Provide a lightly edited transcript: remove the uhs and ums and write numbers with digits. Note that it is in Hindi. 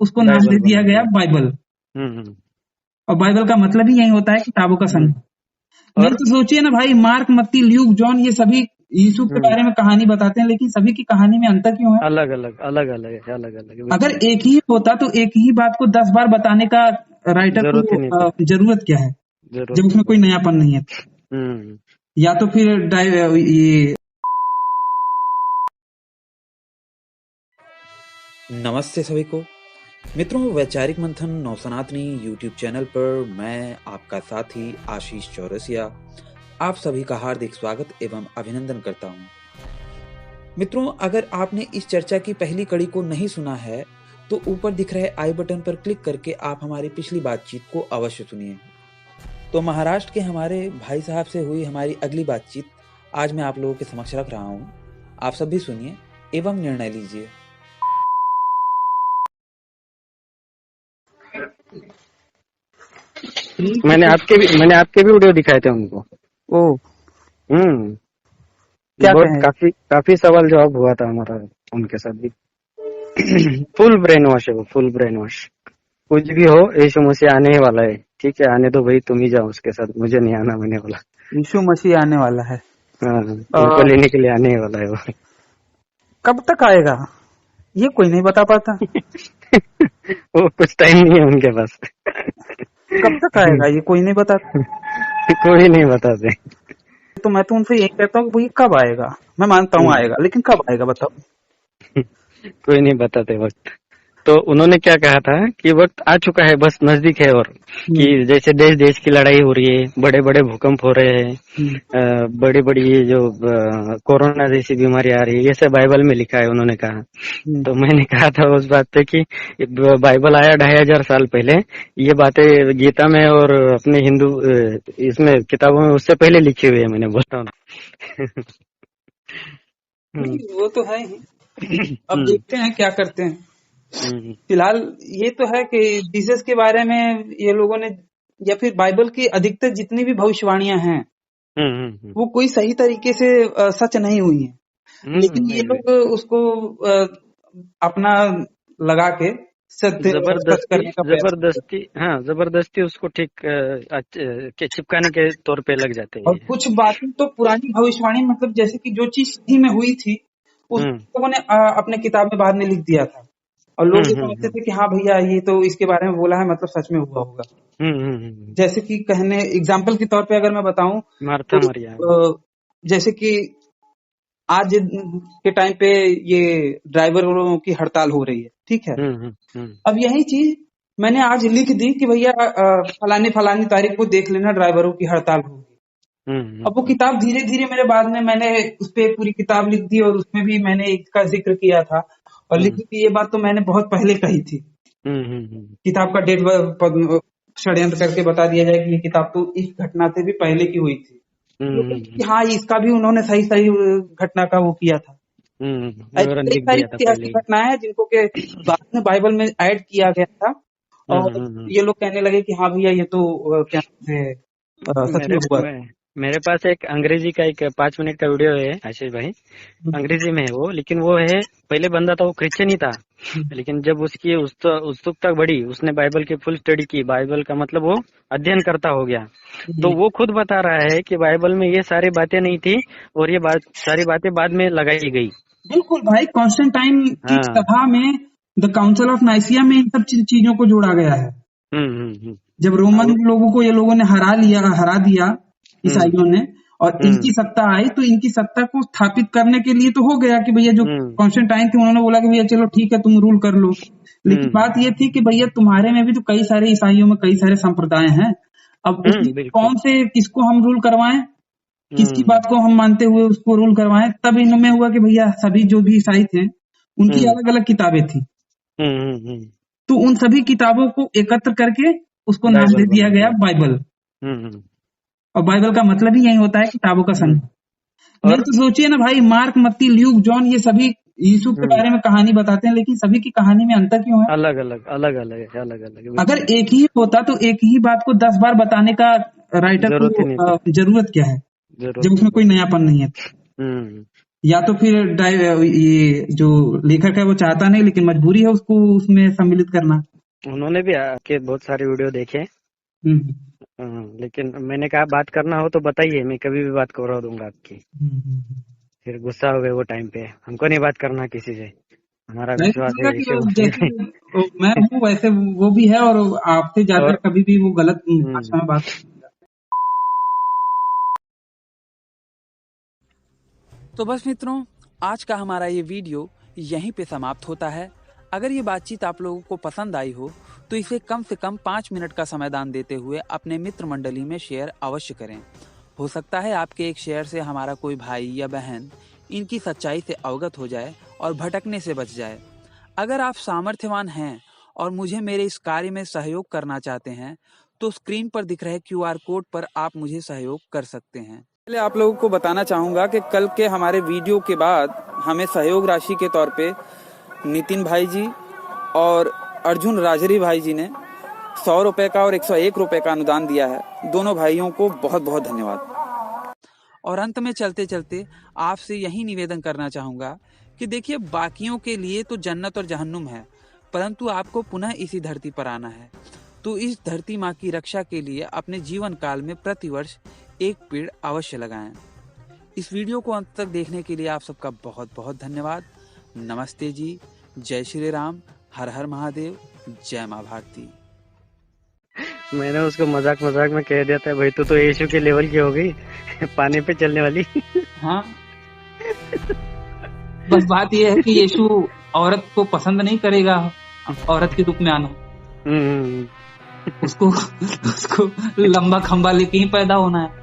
उसको नाम बाइबल दे दिया बना गया दिया। बाइबल। हम्म। और बाइबल का मतलब ही यही होता है किताबों का हम्म। संग्रह। नहीं और तो सोचिए ना भाई, मार्क, मत्ती, ल्यूक, जॉन, ये सभी यीशु के हम्म, बारे में कहानी बताते हैं, लेकिन सभी की कहानी में अंतर क्यों है? अलग अलग अलग अलग है, अलग अलग है, अगर बिल्कुल। एक ही होता तो एक ही बात को 10 बार बताने का राइटर को जरूरत ही नहीं थी। जरूरत क्या है, जरूरत जब नहीं उसमें थी। कोई नयापन नहीं है। हम्म। या तो फिर ये। नमस्ते सभी को मित्रों, वैचारिक मंथन नवसनातनी यूट्यूब चैनल पर मैं आपका साथी आशीष चौरसिया आप सभी का हार्दिक स्वागत एवं अभिनंदन करता हूं। मित्रों, अगर आपने इस चर्चा की पहली कड़ी को नहीं सुना है तो ऊपर दिख रहे आई बटन पर क्लिक करके आप हमारी पिछली बातचीत को अवश्य सुनिए। तो महाराष्ट्र के हमारे भाई साहब से हुई हमारी अगली बातचीत आज मैं आप लोगों के समक्ष रख रहा हूं। आप सब भी सुनिए एवं निर्णय लीजिए। मैंने आपके भी वीडियो दिखाए थे उनको। ओ, हम्म। क्या बहुत कहें? काफी काफी सवाल जवाब हुआ था हमारा उनके साथ भी। फुल ब्रेन वॉश है वो, फुल ब्रेन वॉश। कुछ भी हो, यीशु मसीह आने ही वाला है, ठीक है, आने दो भाई, तुम ही जाओ उसके साथ, मुझे नहीं आना, मैंने बोला। यीशु मसीह आने वाला है। हाँ, अ, तुमको लेने के लिए आने ही वाला है वो। कब तक आएगा ये कोई नहीं बता पाता। वो कुछ टाइम नहीं है उनके पास। कब तक आएगा ये कोई नहीं बताता। कोई नहीं बताते। तो मैं तो उनसे यही कहता हूँ कि भैया कब आएगा। मैं मानता हूँ आएगा, लेकिन कब आएगा बताओ। कोई नहीं बताते वक्त। तो उन्होंने क्या कहा था कि वक्त आ चुका है, बस नजदीक है, और कि हम्म, जैसे देश देश की लड़ाई हो रही है, बड़े बड़े भूकंप हो रहे हम्म, हैं, बड़ी बड़ी ये जो कोरोना जैसी बीमारी आ रही है, ये सब बाइबल में लिखा है, उन्होंने कहा। हम्म। तो मैंने कहा था उस बात पे कि बाइबल आया 2500 साल पहले, ये बातें गीता में और अपने हिंदू इसमें किताबों में उससे पहले लिखी हुई है, मैंने बोला हूँ। नहीं, हम्म। वो तो है ही। अब हम्म। देखते हैं क्या करते हैं। हम्म। फिलहाल ये तो है कि जीसस के बारे में ये लोगों ने, या फिर बाइबल की अधिकतर जितनी भी भविष्यवाणियां हैं, हम्म। वो कोई सही तरीके से सच नहीं हुई है। लेकिन ये नहीं नहीं, लोग उसको अपना लगा के सच जबरदस्ती करने का प्रयास करते हैं। जबरदस्ती, हाँ, जबरदस्ती उसको ठीक के चिपकाने के तौर पे लग जाते और हैं। कुछ बातें तो पुरानी भविष्यवाणी, मतलब जैसे कि जो चीज सही में हुई थी, उस हम्म। लोगों ने अपने किताब में बाद में लिख दिया था। और लोग ये समझते हम्म। थे कि हाँ भैया ये तो इसके बारे में बोला है, मतलब सच में हुआ होगा। हम्म। जैसे कि कहने एग्जाम्पल के तौर पे अगर मैं बताऊं मार्था तो मरिया। जैसे कि आज के टाइम पे ये ड्राइवरों की हड़ताल हो रही है, ठीक है। हम्म। अब यही चीज मैंने आज लिख दी कि भैया फलानी फलानी तारीख को देख लेना ड्राइवरों की हड़ताल होगी। अब वो हम्म। किताब धीरे धीरे मेरे बाद में मैंने उस पे एक पूरी किताब लिख दी, और उसमें भी मैंने इसका जिक्र किया था। और हम्म। लिखी कि ये बात तो मैंने बहुत पहले कही थी। हम्म। किताब का डेट षड्यंत्र करके बता दिया जाए कि ये किताब तो इस घटना से भी पहले की हुई थी। लोग कहते हैं कि हाँ, इसका भी उन्होंने सही सही घटना का वो किया था। ऐसी विवरण कई लिख सारी दिया था पहले ऐतिहासिक ही। घटनाएं हैं जिनको के बाद में बाइबल में ऐड किया गया था। और हम्म। ये लोग कहने लगे कि हाँ भैया ये तो क्या कहते हैं, सच में मेरे हुआ था। मैं, मेरे पास एक अंग्रेजी का एक 5 मिनट का वीडियो है आशीष भाई। हम्म, अंग्रेजी में है वो, लेकिन वो है, पहले बंदा था वो क्रिश्चियन ही था, हम्म, लेकिन जब उसकी उत्सुकता बढ़ी, उसने बाइबल की फुल स्टडी की, बाइबल का मतलब वो अध्ययन करता हो गया। तो हम्म। वो खुद बता रहा है कि बाइबल में ये सारी बातें नहीं थी, और ये सारी बातें बाद में लगाई गई। बिल्कुल भाई, कॉन्स्टेंटाइन की हाँ। सभा में, द काउंसिल ऑफ नाइसिया में इन सब चीजों को जोड़ा गया है। हम्म। जब हाँ, रोमन लोगों को ये लोगों ने हरा दिया, हम्म। ईसाइयों ने, और हम्म। इनकी सत्ता आई, तो इनकी सत्ता को स्थापित करने के लिए तो हो गया कि भैया जो हम्म। कॉन्स्टेंटाइन थे उन्होंने बोला कि भैया चलो ठीक है तुम रूल कर लो। लेकिन हम्म। बात ये थी कि भैया तुम्हारे में भी तो कई सारे ईसाइयों में कई सारे संप्रदाय हैं। अब उसमें बिल्कुल। कौन से किसको हम रूल करवाएं, किसकी हम्म। बात को हम मानते हुए उसको रूल करवाएं। तब इनमें हुआ कि भैया सभी जो भी ईसाई थे उनकी हम्म। अलग अलग किताबें थी, हम्म। तो उन सभी किताबों को एकत्र करके उसको नाम बाइबल दे दिया बना गया दिया। बाइबल। हम्म। और बाइबल का मतलब ही यही होता है किताबों का हम्म। संग्रह। नहीं और तो सोचिए ना भाई, मार्क, मत्ती, ल्यूक, जॉन, ये सभी यीशु के हम्म, बारे में कहानी बताते हैं, लेकिन सभी की कहानी में अंतर क्यों है? अलग अलग अलग अलग है, अलग अलग है, अगर बिल्कुल। एक ही होता तो एक ही बात को 10 बार बताने का राइटर जरूरत को ही नहीं थी। जरूरत क्या है, जरूरत जब नहीं उसमें थी। कोई नयापन नहीं है। हम्म। या तो फिर ये जो लेखक है वो चाहता नहीं, लेकिन मजबूरी है उसको उसमें सम्मिलित करना। उन्होंने भी आके बहुत सारे वीडियो देखे, लेकिन मैंने कहा बात करना हो तो बताइए, मैं कभी भी बात करवा दूंगा आपकी। फिर गुस्सा हो गए वो टाइम पे, हमको नहीं बात करना किसी से, हमारा विश्वास है जैसे मैं हूँ वैसे वो भी है, और आपसे जाकर कभी भी वो गलत भाषा में बात। तो बस मित्रों, आज का हमारा ये वीडियो यहीं पे समाप्त होता है। अगर ये बातचीत आप लोगों को पसंद आई हो तो इसे कम से कम 5 मिनट का समय दान देते हुए अपने मित्र मंडली में शेयर अवश्य करें। हो सकता है आपके एक शेयर से हमारा कोई भाई या बहन इनकी सच्चाई से अवगत हो जाए और भटकने से बच जाए। अगर आप सामर्थ्यवान हैं और मुझे मेरे इस कार्य में सहयोग करना चाहते हैं तो स्क्रीन पर दिख रहे QR कोड पर आप मुझे सहयोग कर सकते हैं। पहले आप लोगों को बताना चाहूँगा कि कल के हमारे वीडियो के बाद हमें सहयोग राशि के तौर पे नितिन भाई जी और अर्जुन राजरी भाई जी ने 100 रुपये का और 101 रुपये का अनुदान दिया है। दोनों भाइयों को बहुत बहुत धन्यवाद। और अंत में चलते चलते आपसे यही निवेदन करना चाहूँगा कि देखिए, बाकियों के लिए तो जन्नत और जहन्नुम है, परंतु आपको पुनः इसी धरती पर आना है। तो इस धरती माँ की रक्षा के लिए अपने जीवन काल में प्रतिवर्ष एक पेड़ अवश्य लगाएं। इस वीडियो को अंत तक देखने के लिए आप सबका बहुत बहुत धन्यवाद। नमस्ते जी, जय श्री राम, हर हर महादेव, जय माँ भारती। मैंने उसको मजाक में कह दिया था, भाई तू तो यीशु के लेवल की हो गई, पानी पे चलने वाली। हाँ बस बात यह है कि यीशु औरत को पसंद नहीं करेगा, औरत के रूप में आना। उसको लंबा खंबा लेके ही पैदा होना है।